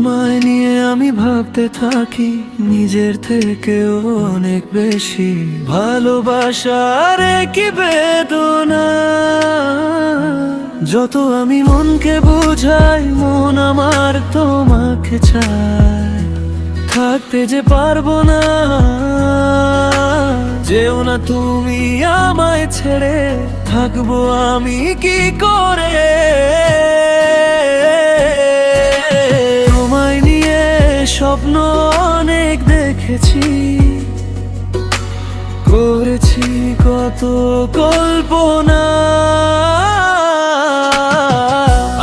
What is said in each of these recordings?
তোমায় নিয়ে আমি ভাবতে থাকি নিজের থেকেও অনেক বেশি। ভালোবাসার কি বেদনা, যত আমি মনকে বুঝাই মন আমার তোমাকে চায়। থাকতে যে পারবো না, যেও না তুমি আমায় ছেড়ে, থাকবো আমি কি করে? তোমায় নিয়ে স্বপ্ন অনেক দেখেছি, করেছি কত কল্পনা।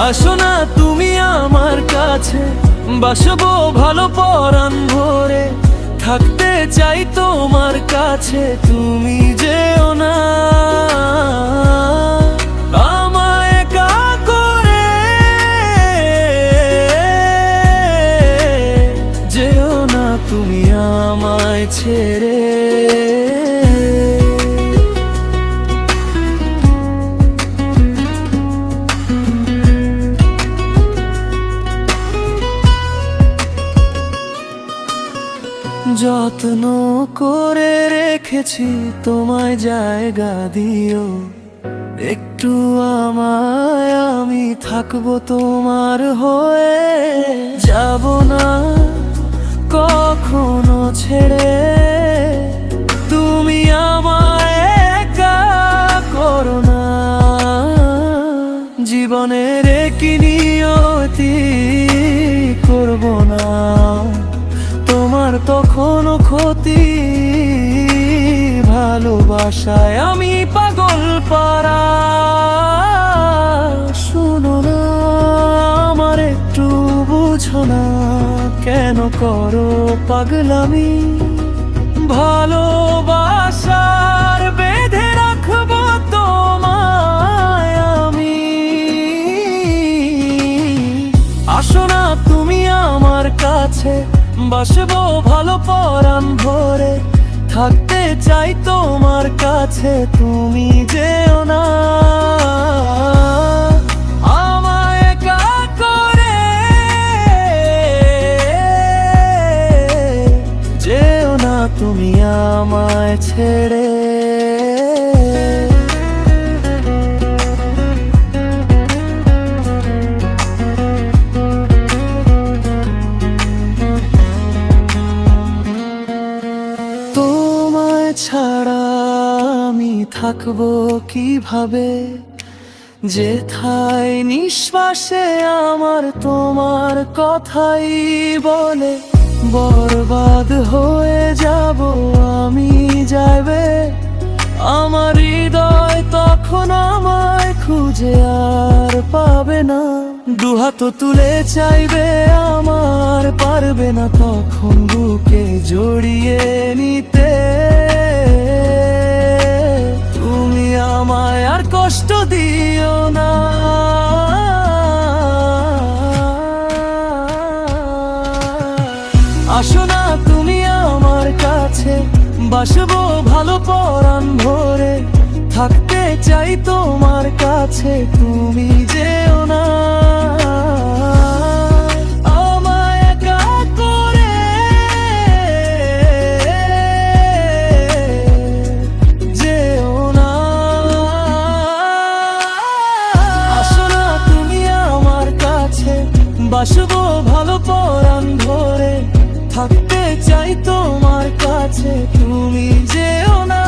আসো না তুমি আমার কাছে, বাসবো ভালো পরাণ ভরে। থাকতে চাই তোমার কাছে, তুমি যেও না আমায় একা করে। যেও না তুমি আমায় ছেড়ে। যত্ন করে রেখেছি তোমায়, জায়গা দিও একটু আমায়। আমি থাকবো তোমার হয়ে, যাব না কখনো ছেড়ে। তুমি আমায় একা করো না, জীবনের কি নিয়তি করব না। তোমার তখনও ক্ষতি, ভালোবাসায় আমি পাগল পারা। শুনো না আমার একটু, বুঝো না কেন করো পাগলামি। ভালোবাসার বেঁধে রাখবো তোমায় আমি। আসো না তুমি আমার কাছে, বাসবো ভালো পরাণ ভরে। থাকতে চাই তোমার কাছে, তুমি যেও না আমায় একা করে। যেও না তুমি আমায় ছেড়ে। ছাড়া আমি থাকবো কিভাবে? যেথায় নিঃশ্বাসে আমার তোমার কথাই বলে। বরবাদ হয়ে যাব আমি যাবে, আমার হৃদয় তখন আমায় খুঁজে আর পাবে না। দুহাত তুলে চাইবে আমার, পারবে না তখন বুকে জড়িয়ে নিতে। তুমি আমায় আর কষ্ট দিও না। আসো না তুমি আমার কাছে, বাসবো ভালো পরাণ ভরে। থাকতে চাই তোমার কাছে, তুমি যেও না আমায় একা করে। যেও না, আসো না তুমি আমার কাছে, বাসবো ভালো পরাণ ভরে। থাকতে চাই তোমার কাছে, তুমি যেও না।